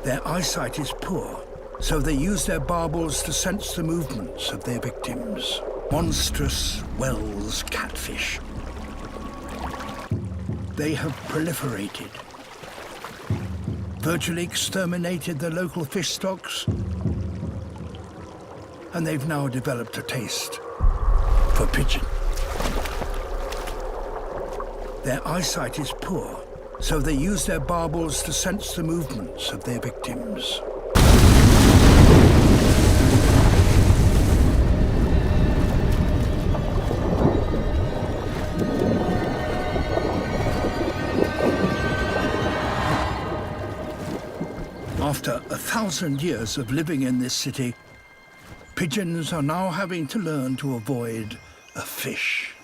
Their eyesight is poor, so they use their barbels to sense the movements of their victims. Monstrous Wells catfish. They have proliferated, virtually exterminated the local fish stocks, and they've now developed a taste for pigeon. Their eyesight is poor, so they use their barbels to sense the movements of their victims. After 1,000 years of living in this city, pigeons are now having to learn to avoid a fish.